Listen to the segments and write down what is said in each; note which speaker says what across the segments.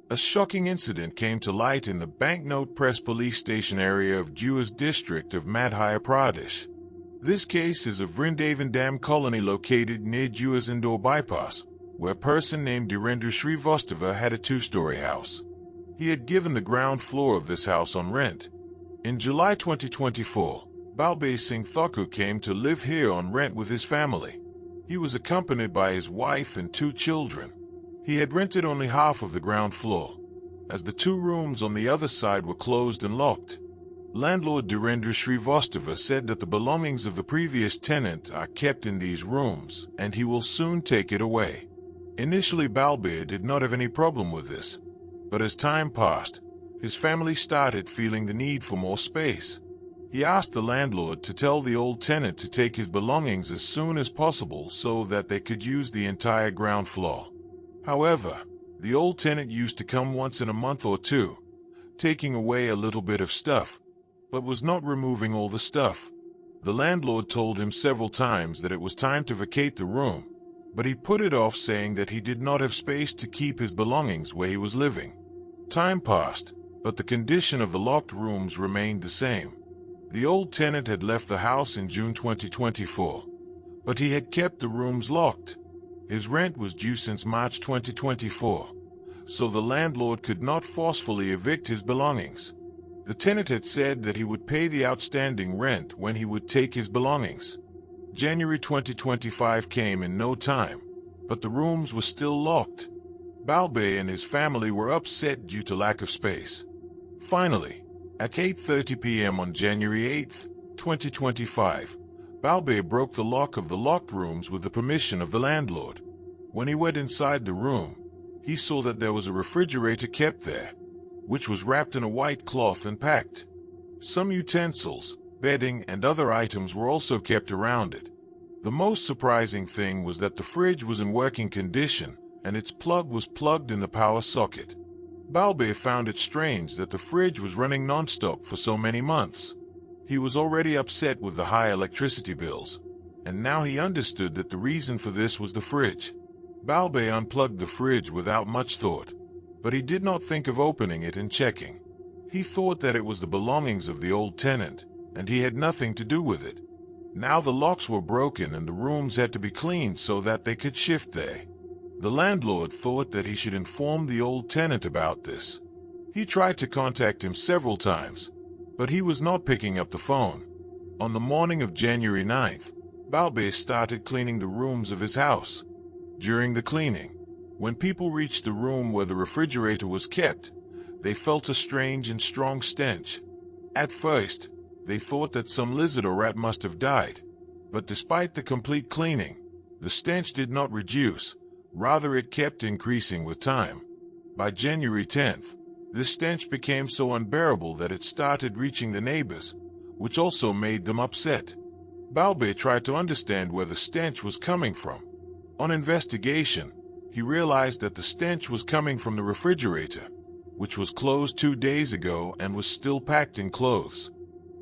Speaker 1: A shocking incident came to light in the Banknote Press police station area of Juhu's district of Madhya Pradesh. This case is of Vrindavan Dam colony located near Juhu's Indore bypass, where a person named Dhirendra Srivastava had a two-story house. He had given the ground floor of this house on rent. In July 2024, Balbir Singh Thakur came to live here on rent with his family. He was accompanied by his wife and two children. He had rented only half of the ground floor, as the two rooms on the other side were closed and locked. Landlord Dhirendra Srivastava said that the belongings of the previous tenant are kept in these rooms, and he will soon take it away. Initially, Balbir did not have any problem with this, but as time passed, his family started feeling the need for more space. He asked the landlord to tell the old tenant to take his belongings as soon as possible so that they could use the entire ground floor. However, the old tenant used to come once in a month or two, taking away a little bit of stuff, but was not removing all the stuff. The landlord told him several times that it was time to vacate the room, but he put it off, saying that he did not have space to keep his belongings where he was living. Time passed, but the condition of the locked rooms remained the same. The old tenant had left the house in June 2024, but he had kept the rooms locked. His rent was due since March 2024, so the landlord could not forcefully evict his belongings. The tenant had said that he would pay the outstanding rent when he would take his belongings. January 2025 came in no time, but the rooms were still locked. Balbir and his family were upset due to lack of space. Finally, at 8:30 p.m. on January 8, 2025, Balbir broke the lock of the locked rooms with the permission of the landlord. When he went inside the room, he saw that there was a refrigerator kept there, which was wrapped in a white cloth and packed. Some utensils, bedding, and other items were also kept around it. The most surprising thing was that the fridge was in working condition, and its plug was plugged in the power socket. Balbir found it strange that the fridge was running non-stop for so many months. He was already upset with the high electricity bills, and now he understood that the reason for this was the fridge. Balbir unplugged the fridge without much thought, but he did not think of opening it and checking. He thought that it was the belongings of the old tenant, and he had nothing to do with it. Now the locks were broken and the rooms had to be cleaned so that they could shift there. The landlord thought that he should inform the old tenant about this. He tried to contact him several times, but he was not picking up the phone. On the morning of January 9th, Balbir started cleaning the rooms of his house. During the cleaning, when people reached the room where the refrigerator was kept, they felt a strange and strong stench. At first, they thought that some lizard or rat must have died, but despite the complete cleaning, the stench did not reduce, rather it kept increasing with time. By January 10th, this stench became so unbearable that it started reaching the neighbors, which also made them upset. Balbir tried to understand where the stench was coming from. On investigation, he realized that the stench was coming from the refrigerator, which was closed 2 days ago and was still packed in clothes.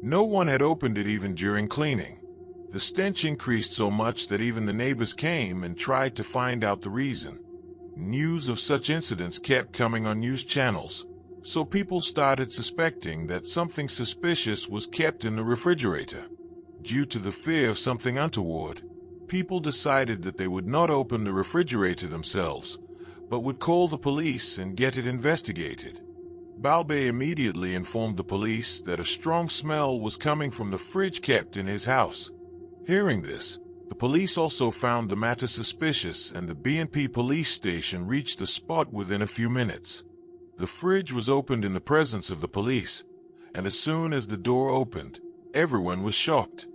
Speaker 1: No one had opened it even during cleaning. The stench increased so much that even the neighbors came and tried to find out the reason. News of such incidents kept coming on news channels, so people started suspecting that something suspicious was kept in the refrigerator. Due to the fear of something untoward, people decided that they would not open the refrigerator themselves, but would call the police and get it investigated. Balbir immediately informed the police that a strong smell was coming from the fridge kept in his house. Hearing this, the police also found the matter suspicious, and the BNP police station reached the spot within a few minutes. The fridge was opened in the presence of the police, and as soon as the door opened, everyone was shocked.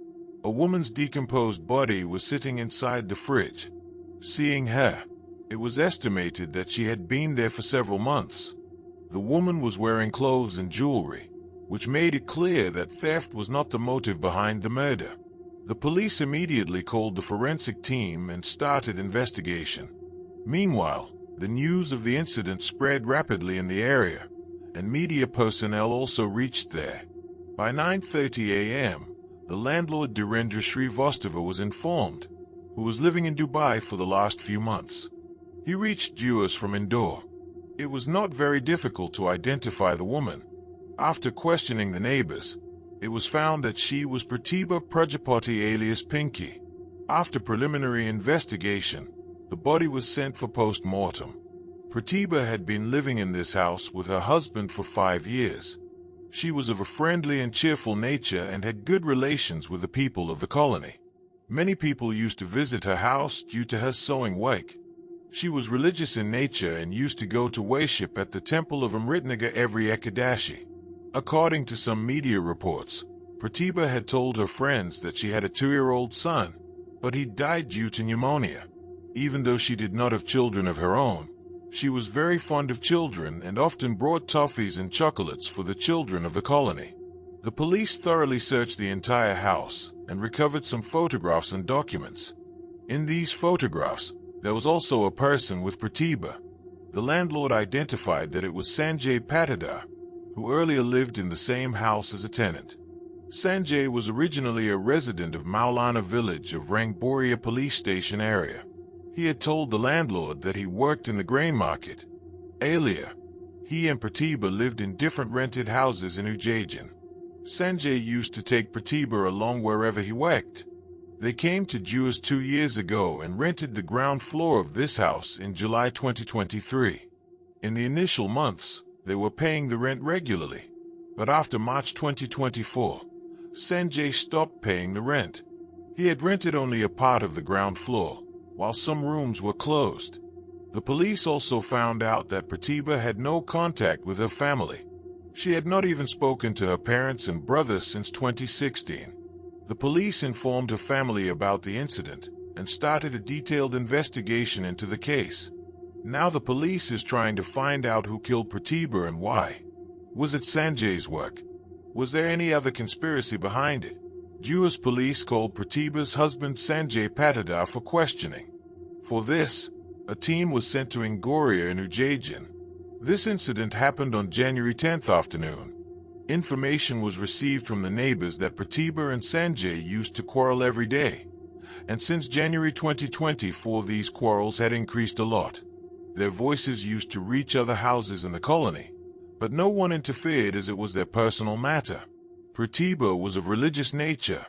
Speaker 1: A woman's decomposed body was sitting inside the fridge. Seeing her, it was estimated that she had been there for several months. The woman was wearing clothes and jewelry, which made it clear that theft was not the motive behind the murder. The police immediately called the forensic team and started investigation. Meanwhile, the news of the incident spread rapidly in the area, and media personnel also reached there. By 9:30 a.m., the landlord Dhirendra Srivastava was informed, who was living in Dubai for the last few months. He reached Juhu from Indore. It was not very difficult to identify the woman. After questioning the neighbors, it was found that she was Pratibha Prajapati alias Pinky. After preliminary investigation, the body was sent for post-mortem. Pratibha had been living in this house with her husband for 5 years. She was of a friendly and cheerful nature and had good relations with the people of the colony. Many people used to visit her house due to her sewing work. She was religious in nature and used to go to worship at the temple of Amritnagar every Ekadashi. According to some media reports, Pratibha had told her friends that she had a 2-year-old son, but he died due to pneumonia. Even though she did not have children of her own, she was very fond of children and often brought toffees and chocolates for the children of the colony. The police thoroughly searched the entire house and recovered some photographs and documents. In these photographs, there was also a person with Pratibha. The landlord identified that it was Sanjay Patidar, who earlier lived in the same house as a tenant. Sanjay was originally a resident of Maulana village of Rangboria police station area. He had told the landlord that he worked in the grain market. Earlier, he and Pratibha lived in different rented houses in Ujjain. Sanjay used to take Pratibha along wherever he worked. They came to Juas 2 years ago and rented the ground floor of this house in July 2023. In the initial months, they were paying the rent regularly, but after March 2024, Sanjay stopped paying the rent. He had rented only a part of the ground floor, while some rooms were closed. The police also found out that Pratibha had no contact with her family. She had not even spoken to her parents and brothers since 2016. The police informed her family about the incident and started a detailed investigation into the case. Now the police is trying to find out who killed Pratibha and why. Was it Sanjay's work? Was there any other conspiracy behind it? Juas police called Pratibha's husband Sanjay Patidar for questioning. For this, a team was sent to Ingoria in Ujjain. This incident happened on January 10th afternoon. Information was received from the neighbors that Pratibha and Sanjay used to quarrel every day. And since January 2024, these quarrels had increased a lot. Their voices used to reach other houses in the colony, but no one interfered as it was their personal matter. Pratibha was of religious nature,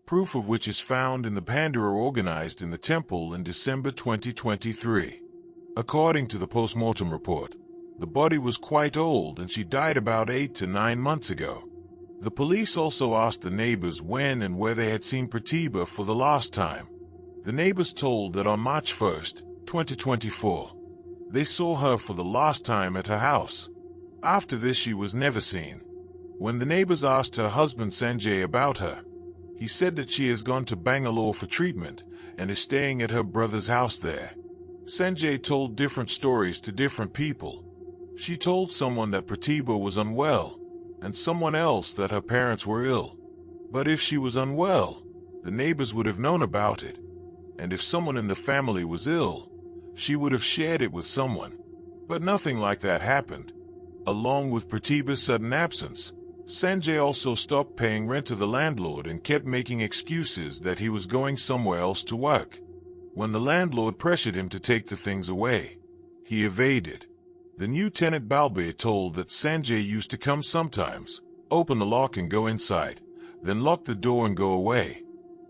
Speaker 1: proof of which is found in the Pandira organized in the temple in December 2023. According to the post-mortem report, the body was quite old and she died about 8 to 9 months ago. The police also asked the neighbors when and where they had seen Pratibha for the last time. The neighbors told that on March 1st, 2024, they saw her for the last time at her house. After this, she was never seen. When the neighbors asked her husband Sanjay about her, he said that she has gone to Bangalore for treatment and is staying at her brother's house there. Sanjay told different stories to different people. She told someone that Pratibha was unwell, and someone else that her parents were ill. But if she was unwell, the neighbors would have known about it. And if someone in the family was ill, she would have shared it with someone. But nothing like that happened. Along with Pratibha's sudden absence, Sanjay also stopped paying rent to the landlord and kept making excuses that he was going somewhere else to work. When the landlord pressured him to take the things away, he evaded. The new tenant Balbir told that Sanjay used to come sometimes, open the lock and go inside, then lock the door and go away,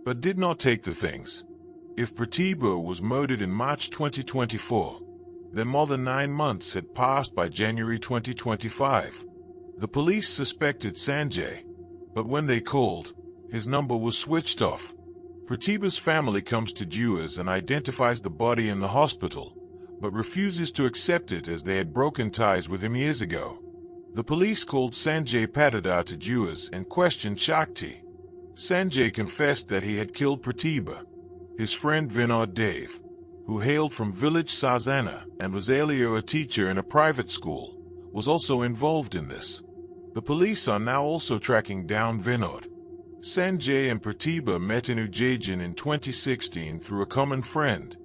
Speaker 1: but did not take the things. If Pratibha was murdered in March 2024, then more than 9 months had passed by January 2025. The police suspected Sanjay, but when they called, his number was switched off. Pratibha's family comes to Juas and identifies the body in the hospital, but refuses to accept it as they had broken ties with him years ago. The police called Sanjay Patidar to Juas and questioned Shakti. Sanjay confessed that he had killed Pratibha. His friend Vinod Dave, who hailed from village Sazana and was earlier a teacher in a private school, was also involved in this. The police are now also tracking down Vinod. Sanjay and Pratibha met in Ujjain in 2016 through a common friend.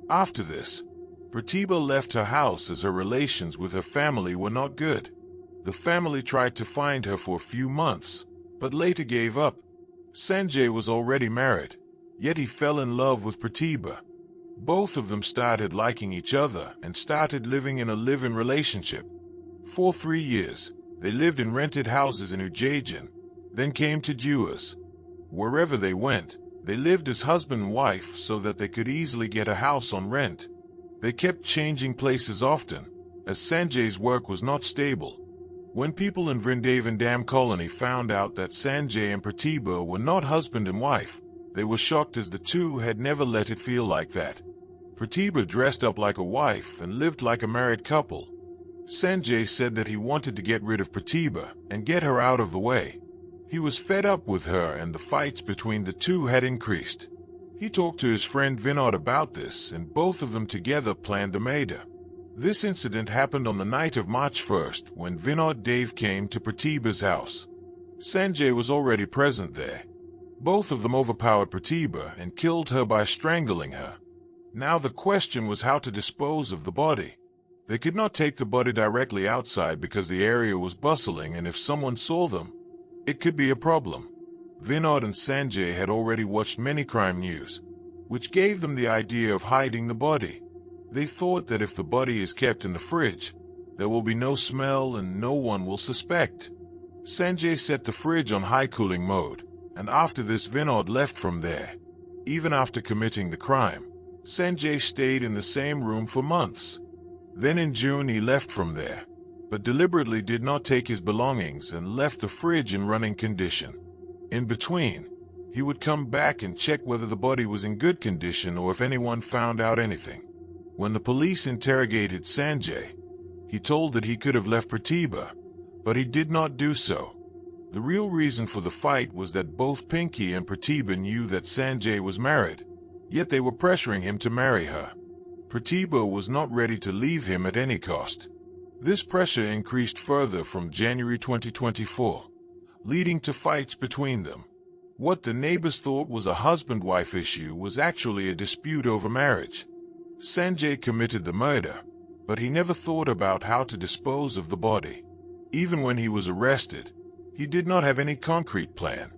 Speaker 1: After this, Pratibha left her house as her relations with her family were not good. The family tried to find her for a few months, but later gave up. Sanjay was already married, yet he fell in love with Pratibha. Both of them started liking each other and started living in a live-in relationship. For 3 years, they lived in rented houses in Ujjain, then came to Juas. Wherever they went, they lived as husband and wife so that they could easily get a house on rent. They kept changing places often, as Sanjay's work was not stable. When people in Vrindavan Dam colony found out that Sanjay and Pratibha were not husband and wife, they were shocked as the two had never let it feel like that. Pratibha dressed up like a wife and lived like a married couple. Sanjay said that he wanted to get rid of Pratibha and get her out of the way. He was fed up with her and the fights between the two had increased. He talked to his friend Vinod about this and both of them together planned a murder. This incident happened on the night of March 1st when Vinod Dave came to Pratibha's house. Sanjay was already present there. Both of them overpowered Pratibha and killed her by strangling her. Now the question was how to dispose of the body. They could not take the body directly outside because the area was bustling and if someone saw them, it could be a problem. Vinod and Sanjay had already watched many crime news, which gave them the idea of hiding the body. They thought that if the body is kept in the fridge, there will be no smell and no one will suspect. Sanjay set the fridge on high cooling mode, and after this Vinod left from there. Even after committing the crime, Sanjay stayed in the same room for months. Then in June he left from there, but deliberately did not take his belongings and left the fridge in running condition. In between, he would come back and check whether the body was in good condition or if anyone found out anything. When the police interrogated Sanjay, he told that he could have left Pratibha, but he did not do so. The real reason for the fight was that both Pinky and Pratibha knew that Sanjay was married, yet they were pressuring him to marry her. Pratibha was not ready to leave him at any cost. This pressure increased further from January 2024, leading to fights between them. What the neighbors thought was a husband-wife issue was actually a dispute over marriage. Sanjay committed the murder, but he never thought about how to dispose of the body. Even when he was arrested, he did not have any concrete plan.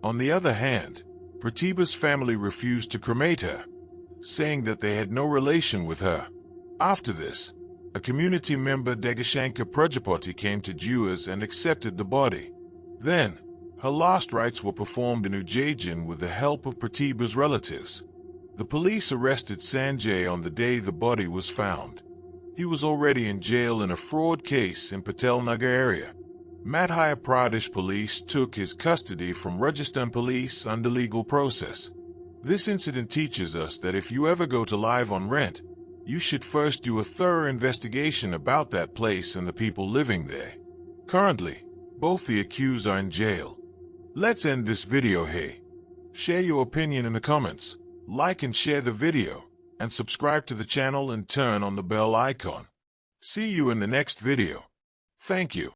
Speaker 1: On the other hand, Pratibha's family refused to cremate her, saying that they had no relation with her. After this, a community member Pratibha Prajapati came to Juas and accepted the body. Then, her last rites were performed in Ujjain with the help of Pratibha's relatives. The police arrested Sanjay on the day the body was found. He was already in jail in a fraud case in Patel Nagar area. Madhya Pradesh police took his custody from Rajasthan police under legal process. This incident teaches us that if you ever go to live on rent, you should first do a thorough investigation about that place and the people living there. Currently, both the accused are in jail. Let's end this video here. Share your opinion in the comments, like and share the video, and subscribe to the channel and turn on the bell icon. See you in the next video. Thank you.